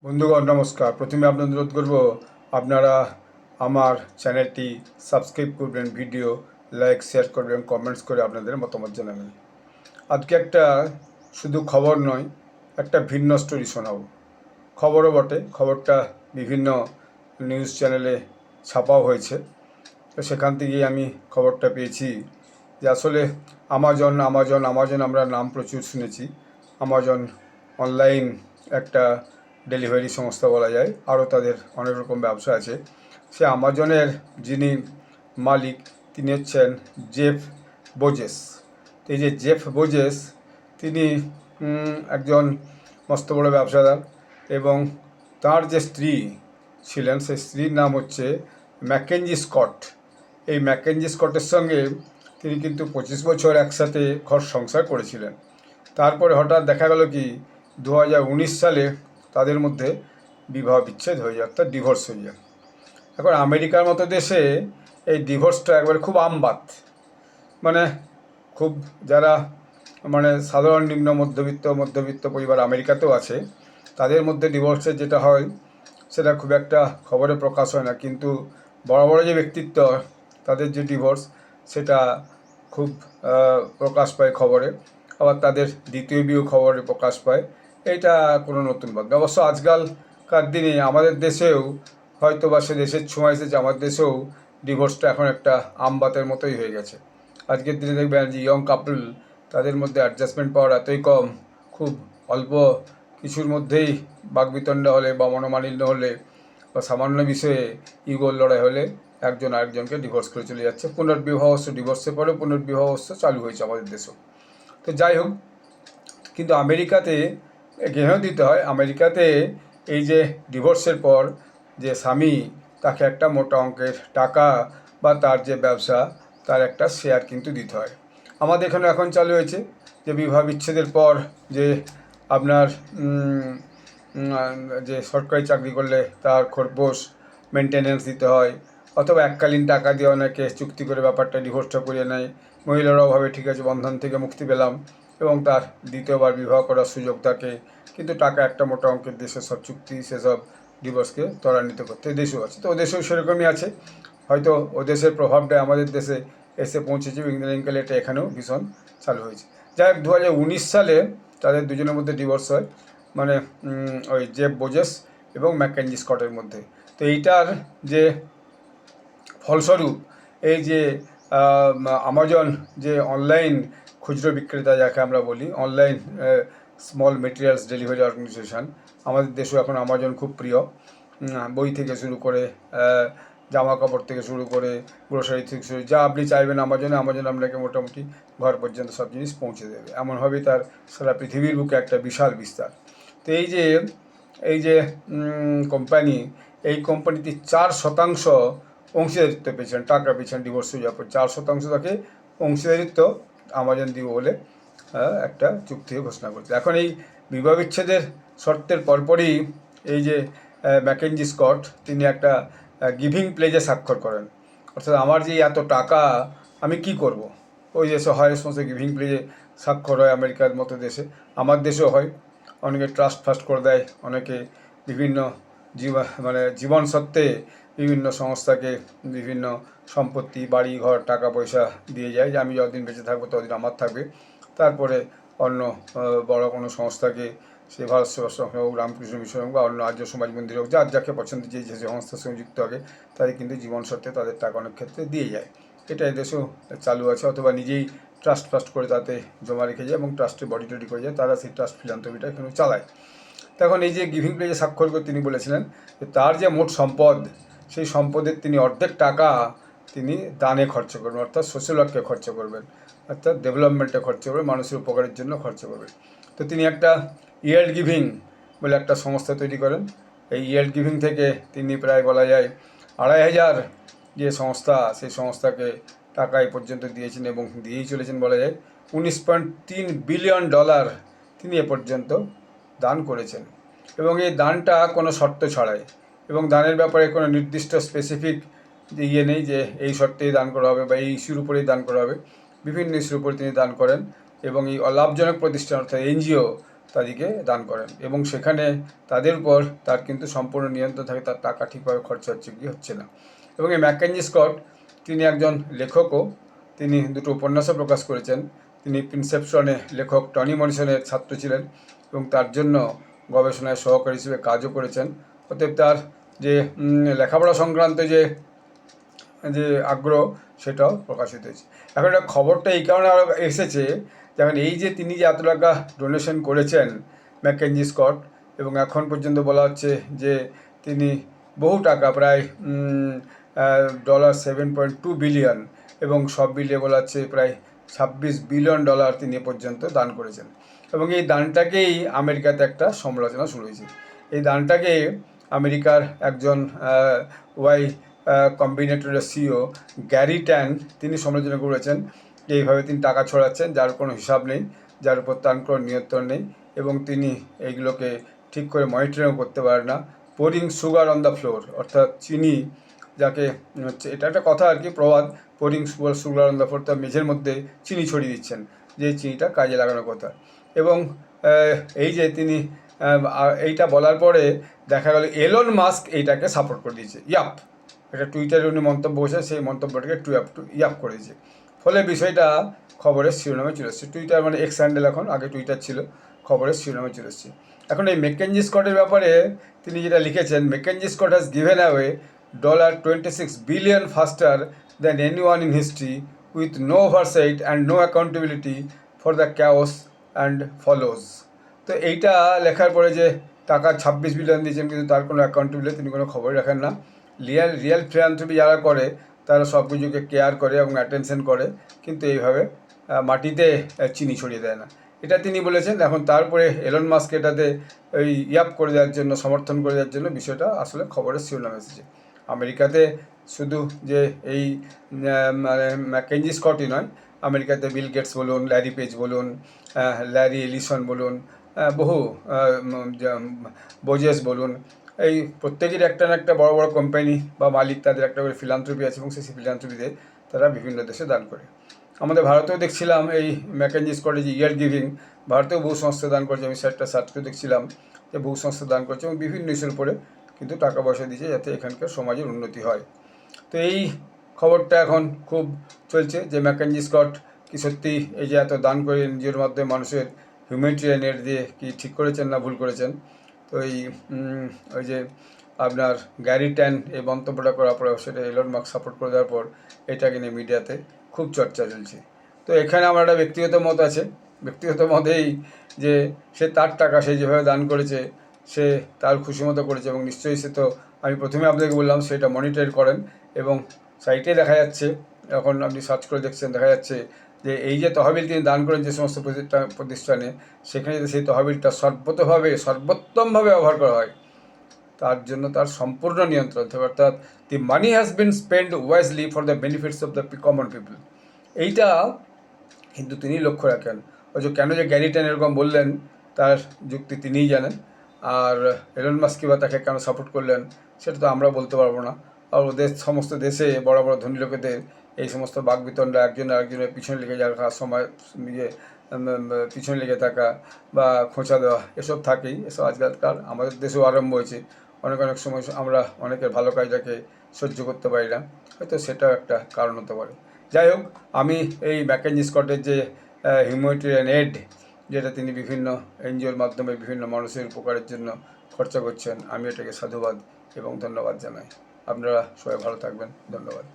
বন্ধুগণ নমস্কার। প্রথমে আপনাদের অনুরোধ করব আপনারা আমার চ্যানেলটি সাবস্ক্রাইব করবেন, ভিডিও লাইক শেয়ার করবেন, কমেন্টস করে আপনাদের মতামত জানাবেন। আজকে একটা শুধু খবর নয়, একটা ভিন্ন স্টোরি শোনাবো। খবরও বটে, খবরটা বিভিন্ন নিউজ চ্যানেলে ছাপাও হয়েছে। তো সেখান থেকেই আমি খবরটা পেয়েছি যে আসলে আমাজন আমাজন আমাজন আমরা নাম প্রচুর শুনেছি। আমাজন অনলাইন একটা ডেলিভারি সংস্থা বলা যায়, আরও তাদের অনেক রকম ব্যবসা আছে। সে আমাজনের যিনি মালিক তিনি হচ্ছেন জেফ বোজেস। তো এই যে জেফ বোজেস তিনি একজন মস্ত বড় ব্যবসাদার, এবং তার যে স্ত্রী ছিলেন সেই স্ত্রীর নাম হচ্ছে ম্যাকেঞ্জি স্কট। এই ম্যাকেঞ্জি স্কটের সঙ্গে তিনি কিন্তু 25 বছর একসাথে ঘর সংসার করেছিলেন। তারপরে হঠাৎ দেখা গেল কি 2019 সালে তাদের মধ্যে বিবাহ বিচ্ছেদ হয়ে যায়, অর্থাৎ ডিভোর্স হয়ে যায়। এখন আমেরিকার মতো দেশে এই ডিভোর্সটা একবারে খুব আমবাত, মানে খুব যারা সাধারণ নিম্ন মধ্যবিত্ত পরিবার আমেরিকাতেও আছে, তাদের মধ্যে ডিভোর্সের যেটা হয় সেটা খুব একটা খবরে প্রকাশ হয় না, কিন্তু বড় বড় যে ব্যক্তিত্ব তাদের যে ডিভোর্স সেটা খুব প্রকাশ পায় খবরে। আবার তাদের দ্বিতীয় বিয়ে খবরে প্রকাশ পায়। এইটা কোনো নতুন বাদ। অবশ্য আজকালকার দিনে আমাদের দেশেও হয়তো বা সে দেশের ছোঁয়া এসেছে, আমাদের দেশেও ডিভোর্সটা এখন একটা আমবাতের মতোই হয়ে গেছে। আজকের দিনে দেখবেন যে ইয়ং কাপল, তাদের মধ্যে অ্যাডজাস্টমেন্ট পাওয়ার এতই কম, খুব অল্প কিছুর মধ্যেই বাকবিতণ্ডা হলে বা মনোমালিন্য হলে বা সামান্য বিষয়ে ইগোর লড়াই হলে একজন আরেকজনকে ডিভোর্স করে চলে যাচ্ছে। পুনর্বিবাহ অবশ্য ডিভোর্সের পরেও পুনর্বিবাহ অবশ্য চালু হয়েছে আমাদের দেশেও। তো যাই হোক, কিন্তু আমেরিকাতে গেঁয়েও দিতে হয়, আমেরিকাতে এই যে ডিভোর্সের পর যে স্বামী, তাকে একটা মোটা অঙ্কের টাকা বা তার যে ব্যবসা তার একটা শেয়ার কিন্তু দিতে হয়। আমাদের এখানে এখন চালু হয়েছে যে বিবাহ বিচ্ছেদের পর যে আপনার যে সরকারি চাকরি করলে তার খরপোশ মেনটেনেন্স দিতে হয়, অথবা এককালীন টাকা দিয়ে অনেকে চুক্তি করে ব্যাপারটা ডিভোর্সটা করিয়ে নেয়। মহিলারাও ভাবে ঠিক আছে, বন্ধন থেকে মুক্তি পেলাম, এবং তার দ্বিতীয়বার বিবাহ করার সুযোগ থাকে, কিন্তু টাকা একটা মোটা অঙ্কের দেশে সব চুক্তি সেসব ডিভোর্সকে ত্বরান্বিত করতে দেশেও আছে। তো ওদেশেও সেরকমই আছে, হয়তো ওদেশের প্রভাবটা আমাদের দেশে এসে পৌঁছেছে, ইদানিংকালে এটা এখানেও ভীষণ চালু হয়েছে। যাই হোক, 2019 সালে তাদের দুজনের মধ্যে ডিভোর্স হয়, মানে ওই জেফ বোজেস এবং ম্যাকেঞ্জি স্কটের মধ্যে। তো এইটার যে ফলস্বরূপ এই যে আমাজন যে অনলাইন খুচরো বিক্রেতা যাকে আমরা বলি, online small materials delivery organization, আমাদের দেশেও এখন আমাজন খুব প্রিয়। বই থেকে শুরু করে জামা কাপড় থেকে শুরু করে গ্রোসারি থেকে শুরু, যা আপনি চাইবেন আমাজন আপনাকে মোটামুটি ঘর পর্যন্ত সব জিনিস পৌঁছে দেবে। এমনভাবেই তার সারা পৃথিবীর বুকে একটা বিশাল বিস্তার। তো এই যে কোম্পানি, এই কোম্পানিতে 4% অংশীদারিত্ব পেয়েছেন, টাকা পেয়েছেন ডিভোর্স হয়ে যাওয়ার পর 4% তাকে অংশীদারিত্ব আমাজন দিব বলে একটা চুক্তি ঘোষণা করছে। এখন এই বিবাহ বিচ্ছেদের শর্তের পরপরই এই যে ম্যাকেঞ্জি স্কট তিনি একটা গিভিং প্লেজে স্বাক্ষর করেন, অর্থাৎ আমার যে এত টাকা আমি কি করব। ওই দেশে হয় সমস্ত গিভিং প্লেজে স্বাক্ষর হয়, আমেরিকার মতো দেশে, আমার দেশেও হয়। অনেকে ট্রাস্ট ফাস্ট করে দেয়, অনেকে বিভিন্ন জীবন সত্ত্বে বিভিন্ন সংস্থাকে বিভিন্ন সম্পত্তি, বাড়ি ঘর, টাকা পয়সা দিয়ে যায় যে আমি যতদিন বেঁচে থাকবো ততদিন আমার থাকবে। তারপরে অন্য বড় কোনো সংস্থাকে, সে ভারত সেবাশ্রম হোক, রামকৃষ্ণ মিশন হোক বা অন্য আর্য সমাজ মন্দির হোক, যার যাকে পছন্দ যে যে সংস্থার সঙ্গে যুক্ত থাকে, তাদের কিন্তু জীবন সত্ত্বে তাদের টাকা অনেক ক্ষেত্রে দিয়ে যায়। এটা এদেশেও চালু আছে, অথবা নিজেই ট্রাস্ট ফাস্ট করে তাতে জমা রেখে যায় এবং ট্রাস্টে বডি টডি করে যায়, তারা সেই ট্রাস্ট ফিলান্থ্রপিটা এখানে চালায়। তখন এই যে গিভিং প্লেজে স্বাক্ষর করে তিনি বলেছিলেন যে তার যে মোট সম্পদ, সেই সম্পদের তিনি অর্ধেক টাকা তিনি দানে খরচ করবেন, অর্থাৎ সোশ্যাল ওয়ার্কে খরচ করবেন, অর্থাৎ ডেভেলপমেন্টে খরচ করবেন, মানুষের উপকারের জন্য খরচ করবেন। তো তিনি একটা ইয়েল্ড গিভিং বলে একটা সংস্থা তৈরি করেন। এই ইয়েল্ড গিভিং থেকে তিনি প্রায় বলা যায় 2,500 যে সংস্থা, সেই সংস্থাকে টাকা এই পর্যন্ত দিয়েছেন এবং দিয়েই চলেছেন বলা যায়। $19.3 বিলিয়ন তিনি এ পর্যন্ত দান করেছেন, এবং এই দানটা কোনো শর্ত ছাড়াই, এবং দানের ব্যাপারে কোনো নির্দিষ্ট স্পেসিফিক ইয়ে নেই যে এই শর্তেই দান করা হবে বা এই ইস্যুর উপরেই দান করা হবে। বিভিন্ন ইস্যুর উপরে তিনি দান করেন, এবং এই অলাভজনক প্রতিষ্ঠান অর্থাৎ এনজিও তাদেরকে দান করেন এবং সেখানে তাদের উপর তার কিন্তু সম্পূর্ণ নিয়ন্ত্রণ থাকে, তার টাকা ঠিকভাবে খরচা হচ্ছে কি হচ্ছে না। এবং এই ম্যাকেঞ্জি স্কট তিনি একজন লেখকও, তিনি দুটো উপন্যাসও প্রকাশ করেছেন। তিনি প্রিন্সেপশনে লেখক টনি মরিসনের ছাত্র ছিলেন এবং তার জন্য গবেষণায় সহকারী হিসেবে কাজও করেছেন। অতএব তার যে লেখাপড়া সংক্রান্ত যে যে আগ্রহ সেটাও প্রকাশিত হয়েছে। এখন এটা খবরটা এই কারণে আরও এসেছে, যেমন এই যে তিনি যে এত টাকা ডোনেশন করেছেন ম্যাকেঞ্জি স্কট, এবং এখন পর্যন্ত বলা হচ্ছে যে তিনি বহু টাকা প্রায় $7.2 বিলিয়ন এবং সব বিলিয়ে বলা হচ্ছে প্রায় $26 বিলিয়ন তিনি এ পর্যন্ত দান করেছেন। এবং এই দানটাকেই আমেরিকাতে একটা সমালোচনা শুরু হয়েছে। এই দানটাকে আমেরিকার একজন ওয়াই কম্বিনেটরের সিইও গ্যারি ট্যান তিনি সমালোচনা করেছেন যে এইভাবে তিনি টাকা ছড়াচ্ছেন যার কোনো হিসাব নেই, যার উপর তার কোনো নিয়ন্ত্রণ নেই এবং তিনি এইগুলোকে ঠিক করে মনিটরিং করতে পারেন না। Pouring sugar on the floor, অর্থাৎ চিনি যাকে হচ্ছে, এটা একটা কথা আর কি, প্রবাদ, pouring sugar on the floor, তার মেঝের মধ্যে চিনি ছড়িয়ে দিচ্ছেন, যে চিনিটা কাজে লাগানোর কথা। এবং এই যে তিনি এইটা বলার পরে দেখা গেল এলন মাস্ক এইটাকে সাপোর্ট করে দিয়েছে, ইয়াপ, এটা টুইটারে উনি মন্তব্য করেছেন, সেই মন্তব্যটাকে ইয়াপ করে দিয়েছে। ফলে বিষয়টা খবরের শিরোনামে চলে এসছে। টুইটার মানে এক্স হ্যান্ডেল, এখন আগে টুইটার ছিল, খবরের শিরোনামে চলে এসছে। এখন এই ম্যাকেঞ্জি স্কটের ব্যাপারে তিনি যেটা লিখেছেন, MacKenzie Scott has given away $26 billion faster than anyone in history with no oversight and no accountability for the chaos and follows. তো এইটা লেখার পরে যে টাকা 26 বিলিয়ন দিয়েছেন কিন্তু তার কোনো অ্যাকাউন্টেবিলিটি, তিনি কোনো খবর রাখেন না। রিয়েল ফিলান্থ্রপি যারা করে তারা সব কিছুকে কেয়ার করে এবং অ্যাটেনশন করে, কিন্তু এইভাবে মাটিতে চিনি ছড়িয়ে দেয় না, এটা তিনি বলেছেন। এখন তারপরে এলন মাস্ক এটাতে ওই ইয়াপ করে দেওয়ার জন্য, সমর্থন করে দেওয়ার জন্য বিষয়টা আসলে খবরের শিরোনামে এসেছে। আমেরিকাতে শুধু যে এই মানে ম্যাকেঞ্জি স্কটই নয়, আমেরিকাতে বিল গেটস বলুন, ল্যারি পেজ বলুন, ল্যারি এলিসন বলুন, বহু বোজেস বলুন, এই প্রত্যেকের একটা না একটা বড় বড় কোম্পানি বা মালিক, তাদের একটা করে ফিলান্থ্রপি আছে এবং সেই ফিলান্থ্রপিতে তারা বিভিন্ন দেশে দান করে। আমাদের ভারতেও দেখছিলাম এই ম্যাকেঞ্জি স্কটের যে ইয়ার গিভিং, ভারতেও বহু সংস্থা দান করছে। আমি সেটা সার্চ করে দেখছিলাম যে বহু সংস্থা দান করছে এবং বিভিন্ন ইস্যুর উপরে কিন্তু টাকা পয়সা দিয়েছে যাতে এখানকার সমাজের উন্নতি হয়। তো এই খবরটা এখন খুব চলছে যে ম্যাকেঞ্জি স্কট কি সত্যি এই যে এত দান করে নিজের মাধ্যমে মানুষের হিউম্যানিটেরিয়ান এড দিয়ে কি ঠিক করেছেন না ভুল করেছেন। তো ওই যে আপনার গ্যারি ট্যান এই মন্তব্যটা করার পরে সেটা এলন মাস্ক সাপোর্ট করে দেওয়ার পর এটাকে নিয়ে মিডিয়াতে খুব চর্চা চলছে। তো এখানে আমার একটা ব্যক্তিগত মত আছে, ব্যক্তিগত মতেই যে সে তার টাকা সে যেভাবে দান করেছে সে তার খুশি মতো করেছে এবং নিশ্চয়ই সে তো, আমি প্রথমে আপনাকে বললাম, সেটা মনিটর করেন এবং সাইটে দেখা যাচ্ছে, এখন আপনি সার্চ করে দেখছেন, দেখা যাচ্ছে যে এই যে তহবিল তিনি দান করেন যে সমস্ত প্রতিষ্ঠানে, সেখানে যদি সেই তহবিলটা সর্বোত্তমভাবে ব্যবহার করা হয় তার জন্য তার সম্পূর্ণ নিয়ন্ত্রণ থাকে, অর্থাৎ the money has been spend wisely for the benefits of the common people. এইটা কিন্তু তিনি লক্ষ্য রাখেন। ওই যে কেন যে গ্যারি ট্যান এরকম বললেন তার যুক্তি তিনিই জানেন, আর এলন মাস্ক বা তাকে কেন সাপোর্ট করলেন সেটা তো আমরা বলতে পারবো না। আর ওদের সমস্ত দেশে বড় বড় ধনী লোকেদের এই সমস্ত বাকবিতণ্ডা, একজন আরেকজনের পিছনে লেগে যাওয়ার সময় ইয়ে পিছনে লেগে থাকা বা খোঁচা দেওয়া এসব থাকেই, এসব আজকালকার আমাদের দেশেও আরম্ভ হয়েছে। অনেক সময় আমরা অনেকের ভালো কাজটাকে সহ্য করতে পারি না, হয়তো সেটাও একটা কারণ হতে পারে। যাই হোক, আমি এই ম্যাকেঞ্জি স্কটের যে হিউম্যানিটেরিয়ান এড, যেটা তিনি বিভিন্ন এনজিওর মাধ্যমে বিভিন্ন মানুষের উপকারের জন্য খরচা করছেন, আমি এটাকে সাধুবাদ এবং ধন্যবাদ জানাই। আপনারা সবাই ভালো থাকবেন, ধন্যবাদ।